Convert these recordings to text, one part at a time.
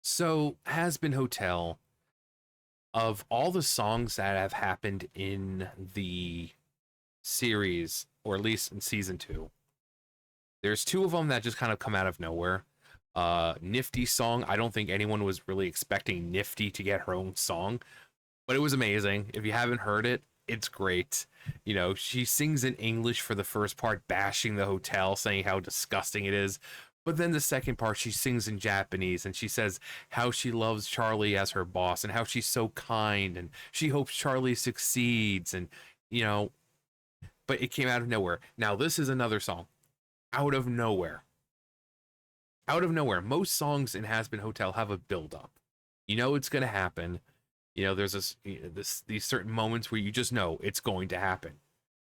So, Hazbin Hotel, of all the songs that have happened in the series, or at least in season two, there's two of them that just kind of come out of nowhere. Nifty song. I don't think anyone was really expecting Nifty to get her own song, but it was amazing. If you haven't heard it, it's great. You know, she sings in English for the first part, bashing the hotel, saying how disgusting it is. But then the second part, she sings in Japanese and she says how she loves Charlie as her boss and how she's so kind and she hopes Charlie succeeds. And, you know, but it came out of nowhere. Now, this is another song out of nowhere. Out of nowhere. Most songs in Has Been Hotel have a build up. You know it's going to happen. You know, there's these certain moments where you just know it's going to happen.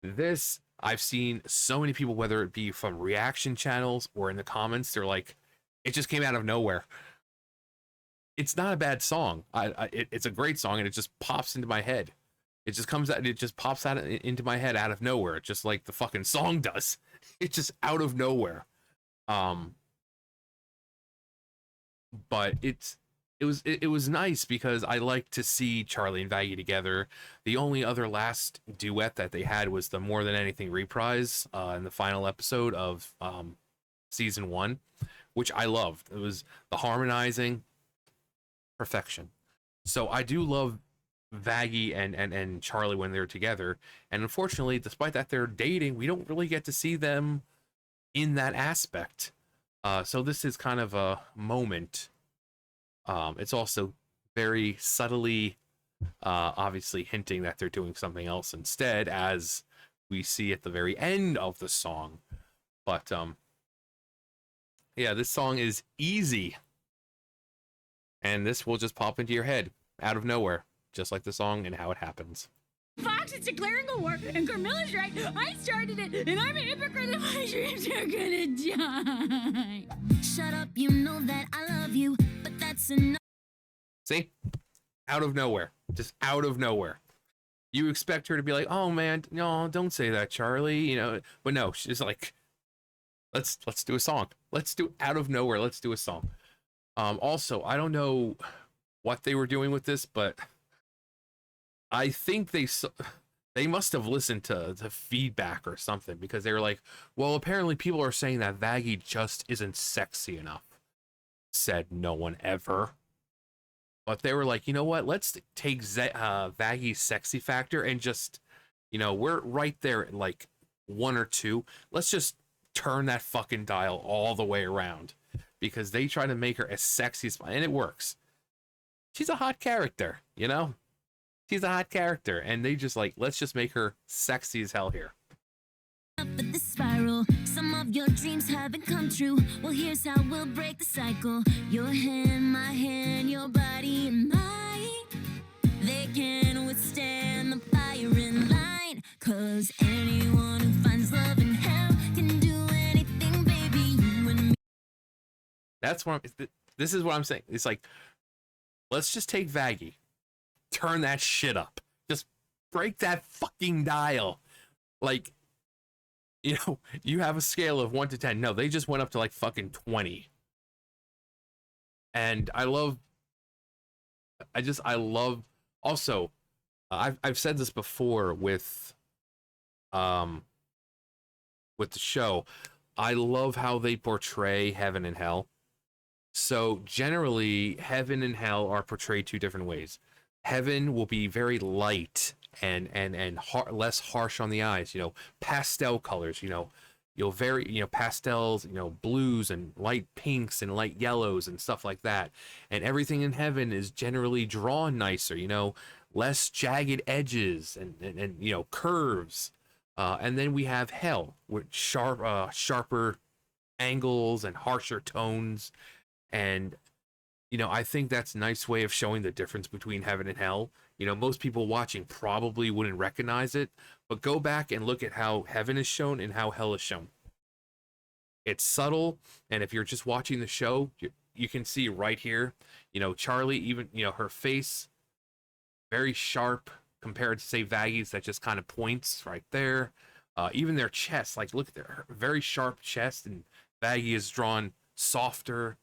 This, I've seen so many people, whether it be from reaction channels or in the comments, they're like, it just came out of nowhere. It's not a bad song. It's a great song, and it just pops into my head. It just comes out. It just pops out into my head out of nowhere, just like the fucking song does. It's just out of nowhere. Um, but it was nice because I like to see Charlie and Vaggie together. The only other last duet that they had was the More Than Anything reprise in the final episode of season one, which I loved. It was the harmonizing perfection. So I do love Vaggie and Charlie when they're together. And unfortunately, despite that they're dating, we don't really get to see them in that aspect. So this is kind of a moment. It's also very subtly, obviously hinting that they're doing something else instead, as we see at the very end of the song. But yeah, this song is easy, and this will just pop into your head out of nowhere, just like the song and how it happens. Fox is declaring a war, and Carmilla's right. I started it, and I'm a hypocrite, and my dreams are gonna die. Shut up, you know that I love you, but that's enough. See? Out of nowhere. Just out of nowhere. You expect her to be like, oh man, no, don't say that, Charlie, you know, but no, she's like, let's do a song. Let's do out of nowhere, let's do a song. Also, I don't know what they were doing with this, but I think they must have listened to feedback or something, because they were like, well, apparently people are saying that Vaggie just isn't sexy enough. Said no one ever. But they were like, you know what? Let's take Vaggie's sexy factor and just, you know, we're right there at like one or two. Let's just turn that fucking dial all the way around, because they try to make her as sexy as, and it works. She's a hot character, you know? She's a hot character, and they just like, let's just make her sexy as hell here. But the spiral, some of your dreams haven't come true. Well, here's how we'll break the cycle. Your hand, my hand, your body and mine. They can withstand the fire in line. Cause anyone who finds love in hell can do anything, baby. You and me. That's what this is what I'm saying. It's like, let's just take Vaggie, turn that shit up. Just break that fucking dial. Like, you know, you have a scale of 1 to 10. No, they just went up to like fucking 20. And I love also, I've said this before with the show. I love how they portray heaven and hell. So generally, heaven and hell are portrayed two different ways. Heaven will be very light and less harsh on the eyes. You know, pastel colors. You know, pastels. You know, blues and light pinks and light yellows and stuff like that. And everything in heaven is generally drawn nicer. You know, less jagged edges and you know, curves. And then we have hell with sharper angles and harsher tones. And you know, I think that's a nice way of showing the difference between heaven and hell. You know, most people watching probably wouldn't recognize it, but go back and look at how heaven is shown and how hell is shown. It's subtle, and if you're just watching the show, you can see right here, you know, Charlie, even, you know, her face, very sharp compared to, say, Vaggie's that just kind of points right there. Even their chest, like, look at their very sharp chest, and Vaggie is drawn softer.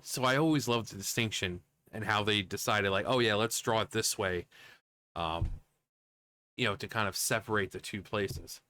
So I always loved the distinction and how they decided, like, oh yeah, let's draw it this way, um, to kind of separate the two places.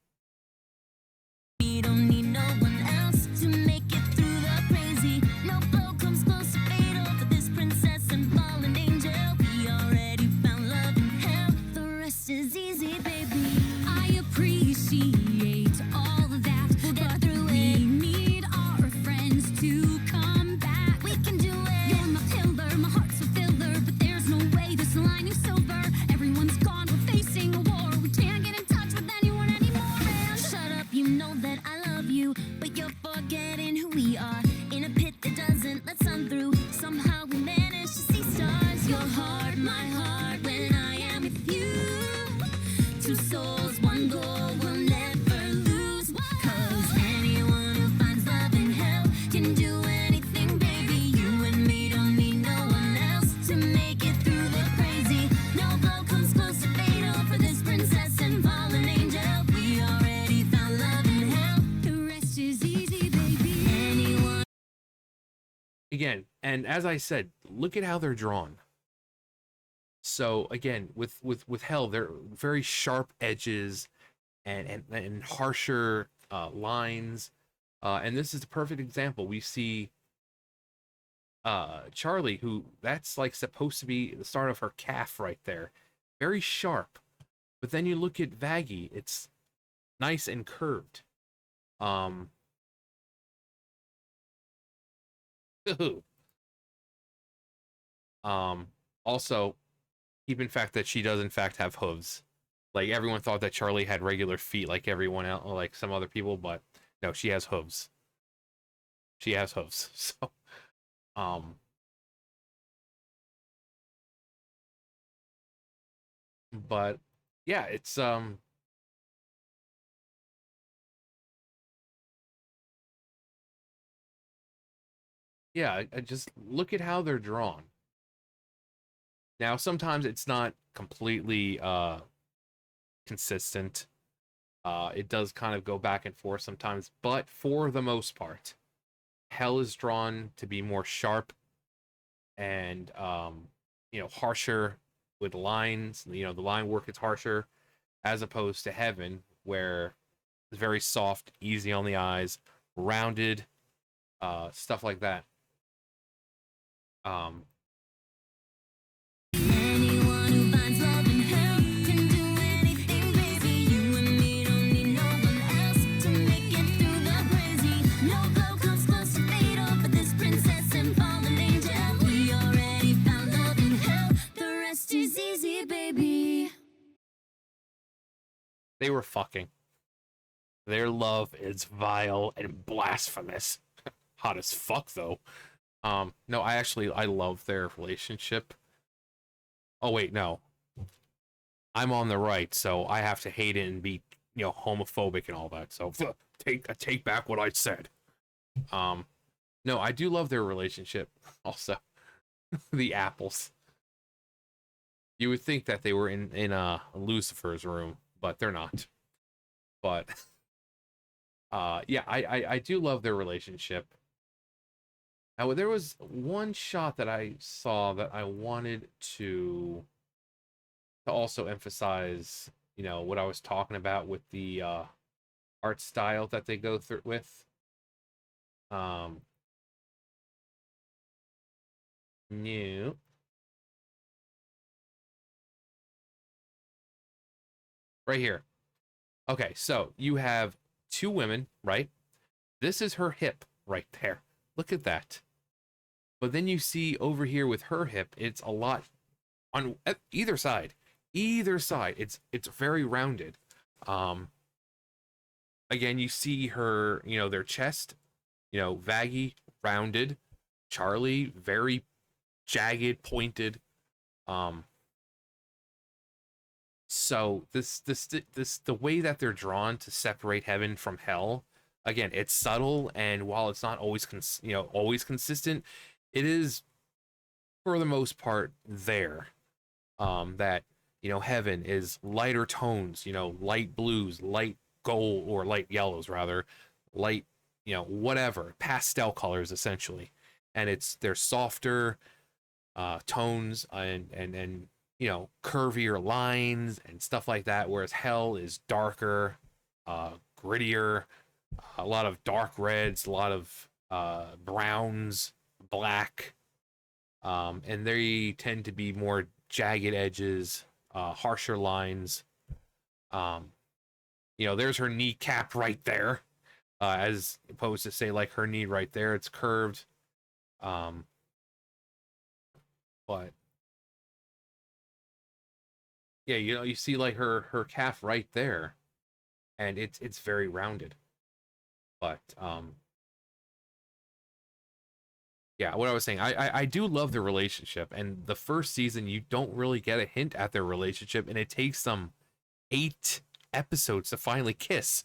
We don't need no one else to make it through the crazy. No blow comes close to fatal for this princess and fallen angel. We already found love in hell. The rest is easy, baby. I appreciate all of that. We'll get through it. We need our friends to come back. We can do it. You're my pillar, my heart's a filler, but there's no way this lining's silver. Everyone's gone, we're facing a war. We can't get in touch with anyone anymore. And shut up, you know that I love you, but you're forgetting who we are. In a pit that doesn't let sun through. Somehow we manage to see stars. Your heart, my heart, when I am with you. Two souls, one goal, we'll never lose. 'Cause anyone who finds love in hell can do anything, baby. You and me don't need no one else to make it through the crazy. No blow comes close to fatal for this princess and fallen angel. We already found love in hell. The rest is easy, baby. Anyone. Again, and as I said, look at how they're drawn. So again, with Hell, they're very sharp edges and harsher lines, and this is the perfect example. We see Charlie, who that's like supposed to be the start of her calf right there, very sharp. But then you look at Vaggie, it's nice and curved. Um, also, keep in fact that she does in fact have hooves. Like everyone thought that Charlie had regular feet like everyone else, like some other people, but no, she has hooves. She has hooves. So, um, but yeah, it's yeah, I just look at how they're drawn. Now, sometimes it's not completely consistent. It does kind of go back and forth sometimes, but for the most part, Hell is drawn to be more sharp and harsher with lines. The line work is harsher as opposed to Heaven, where it's very soft, easy on the eyes, rounded, stuff like that. Anyone who finds love in hell can do anything, baby. You and me don't need no one else to make it through the crazy. No blow comes close to fatal for this princess and fallen angel. We already found love in hell. The rest is easy, baby. They were fucking. Their love is vile and blasphemous. Hot as fuck, though. No, I love their relationship. Oh wait, no. I'm on the right, so I have to hate it and be, homophobic and all that. So take back what I said. No, I do love their relationship. Also, the apples. You would think that they were in Lucifer's room, but they're not. But yeah, I do love their relationship. Now, there was one shot that I saw that I wanted to also emphasize, what I was talking about with the art style that they go through with. New. Right here. Okay, so you have two women, right? This is her hip right there. Look at that. But then you see over here with her hip, it's a lot on either side. Either side, it's very rounded. Again, you see her, their chest, Vaggie rounded, Charlie very jagged, pointed. So this the way that they're drawn to separate heaven from hell, again, it's subtle, and while it's not always always consistent, it is for the most part there. That heaven is lighter tones, light blues, light gold, or light yellows rather, light, whatever, pastel colors essentially. and they're softer tones and curvier lines and stuff like that, whereas Hell is darker, grittier, a lot of dark reds, a lot of browns, black, and they tend to be more jagged edges, harsher lines. um there's her kneecap right there, as opposed to say like her knee right there, it's curved. um but yeah, you see like her calf right there, and it's very rounded. But yeah, what I was saying, I do love the relationship, and the first season you don't really get a hint at their relationship, and it takes them 8 episodes to finally kiss.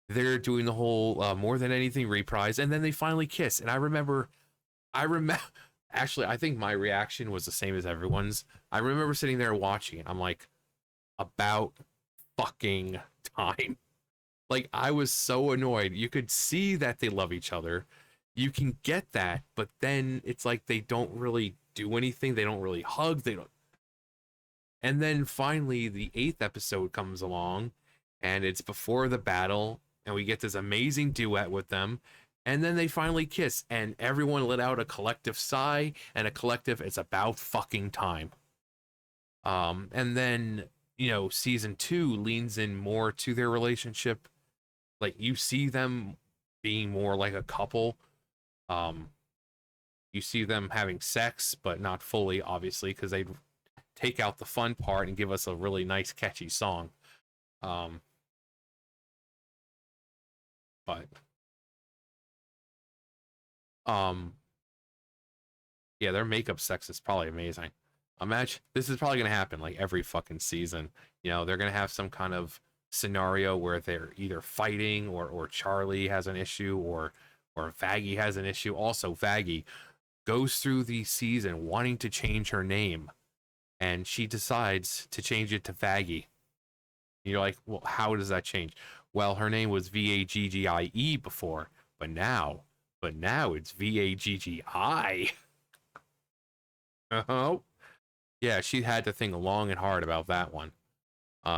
They're doing the whole more than anything reprise, and then they finally kiss. And I remember actually, I think my reaction was the same as everyone's. I remember sitting there watching it. I'm like, about fucking time. Like, I was so annoyed. You could see that they love each other. You can get that, but then it's like they don't really do anything. They don't really hug. They don't. And then finally, the 8th episode comes along, and it's before the battle, and we get this amazing duet with them. And then they finally kiss, and everyone let out a collective sigh and a collective, it's about fucking time. And then, season 2 leans in more to their relationship. Like, you see them being more like a couple. You see them having sex, but not fully, obviously, because they take out the fun part and give us a really nice, catchy song. But yeah, their makeup sex is probably amazing. Imagine this is probably gonna happen like every fucking season. They're gonna have some kind of scenario where they're either fighting, or Charlie has an issue, or Vaggie has an issue. Also, Vaggie goes through the season wanting to change her name, and she decides to change it to Vaggie. You're like, well, how does that change? Well, her name was Vaggie before, but now it's Vaggi. Oh, yeah, she had to think long and hard about that one.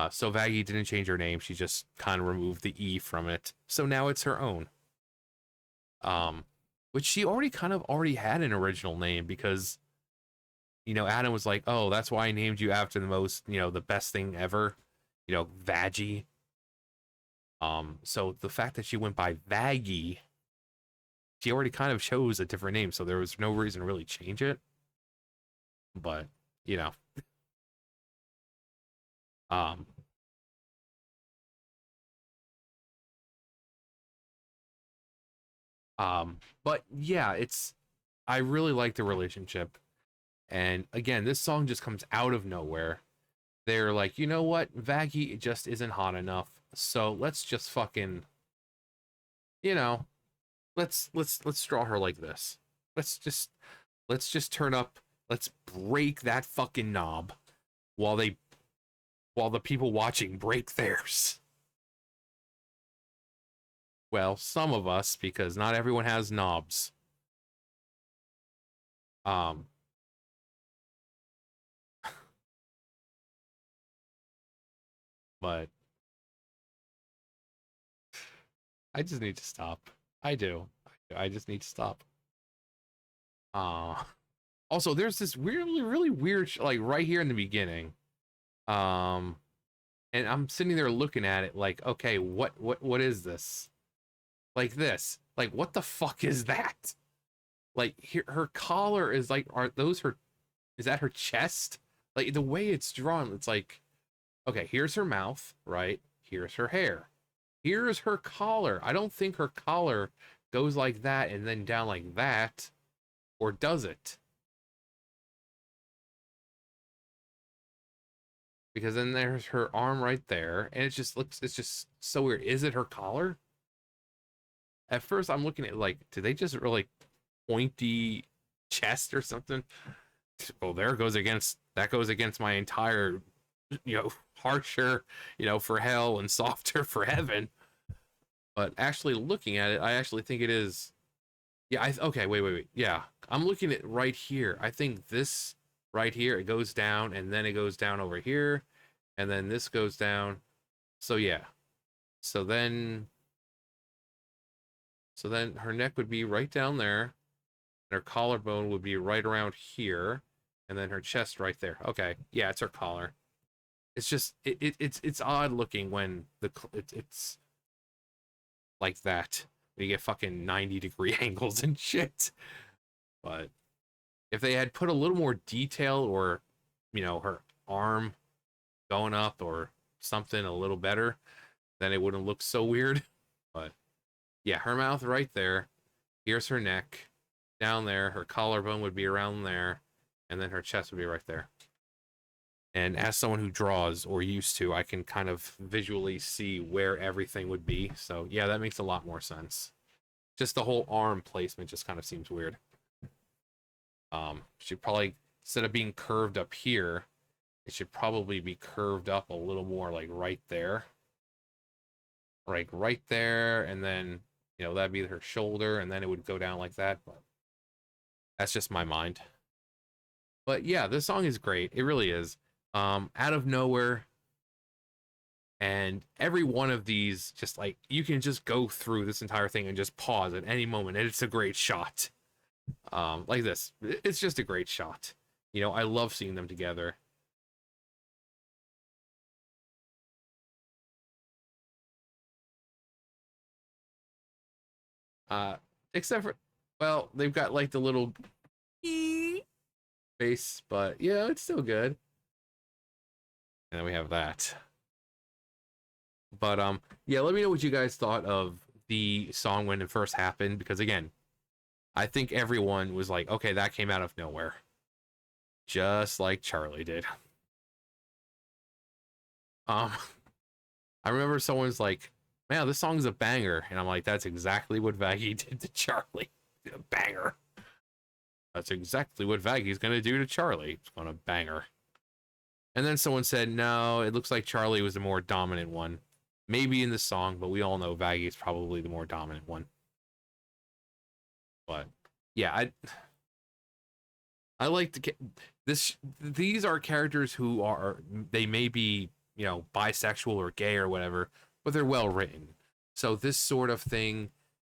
So Vaggie didn't change her name; she just kind of removed the E from it. So now it's her own. Which she already had an original name, because Adam was like, "Oh, that's why I named you after the most, the best thing ever, Vaggie." So the fact that she went by Vaggie, she already kind of chose a different name, so there was no reason to really change it. But, you know, um, but yeah, I really like the relationship. And again, this song just comes out of nowhere. They're like, you know what? Vaggie just isn't hot enough. So let's just fucking, you know, let's draw her like this. Let's just let's just turn up. Let's break that fucking knob while the people watching break theirs. Well, some of us, because not everyone has knobs. Um, but I just need to stop. I do. I just need to stop. Uh Also, there's this weirdly, really weird, like right here in the beginning. Um, and I'm sitting there looking at it like, okay, what is this? Like this. Like, what the fuck is that? Like, here, her collar is like, are those her? Is that her chest? Like the way it's drawn, it's like, okay, here's her mouth, right? Here's her hair. Here's her collar. I don't think her collar goes like that and then down like that, or does it? Because then there's her arm right there, and it's just so weird. Is it her collar? At first, I'm looking at like, do they just really pointy chest or something? Well, that goes against my entire, harsher, for hell and softer for heaven. But actually looking at it, I actually think it is, Yeah, okay, wait. Yeah, I'm looking at right here. I think this right here, it goes down, and then it goes down over here, and then this goes down. So yeah. So then, so then her neck would be right down there, and her collarbone would be right around here, and then her chest right there. Okay, yeah, it's her collar. It's just it's odd looking when it's like that. You get fucking 90-degree angles and shit. But if they had put a little more detail, or her arm going up or something a little better, then it wouldn't look so weird. But yeah, her mouth right there. Here's her neck. Down there, her collarbone would be around there, and then her chest would be right there. And as someone who draws, or used to, I can kind of visually see where everything would be. So yeah, that makes a lot more sense. Just the whole arm placement just kind of seems weird. Should probably, instead of being curved up here, it should probably be curved up a little more, like right there. Like right there, and then, that'd be her shoulder, and then it would go down like that. But that's just my mind. But yeah, this song is great. It really is. Out of nowhere. And every one of these, just like, you can just go through this entire thing and just pause at any moment, and it's a great shot. Like this. It's just a great shot. I love seeing them together. Uh, except for, well, they've got like the little face, but yeah, it's still good. And then we have that. But yeah, let me know what you guys thought of the song when it first happened, because again, I think everyone was like, okay, that came out of nowhere. Just like Charlie did. Um I remember someone's like, man, this song's a banger. And I'm like, that's exactly what Vaggie did to Charlie. A banger. That's exactly what Vaggie's gonna do to Charlie. It's gonna banger. And then someone said, no, it looks like Charlie was the more dominant one. Maybe in the song, but we all know Vaggie's probably the more dominant one. But yeah, I like to this. These are characters who are, they may be, bisexual or gay or whatever, but they're well written. So this sort of thing,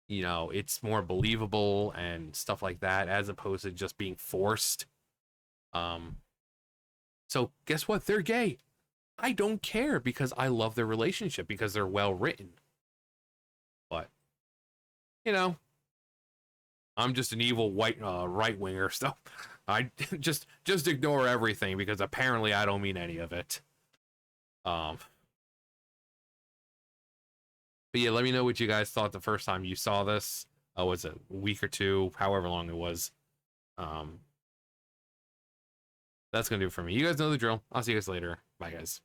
it's more believable and stuff like that, as opposed to just being forced. So guess what? They're gay. I don't care, because I love their relationship, because they're well written. But I'm just an evil white right winger, so I just ignore everything, because apparently I don't mean any of it. But yeah, let me know what you guys thought the first time you saw this. Was it a week or two, however long it was. That's gonna do it for me. You guys know the drill. I'll see you guys later. Bye, guys.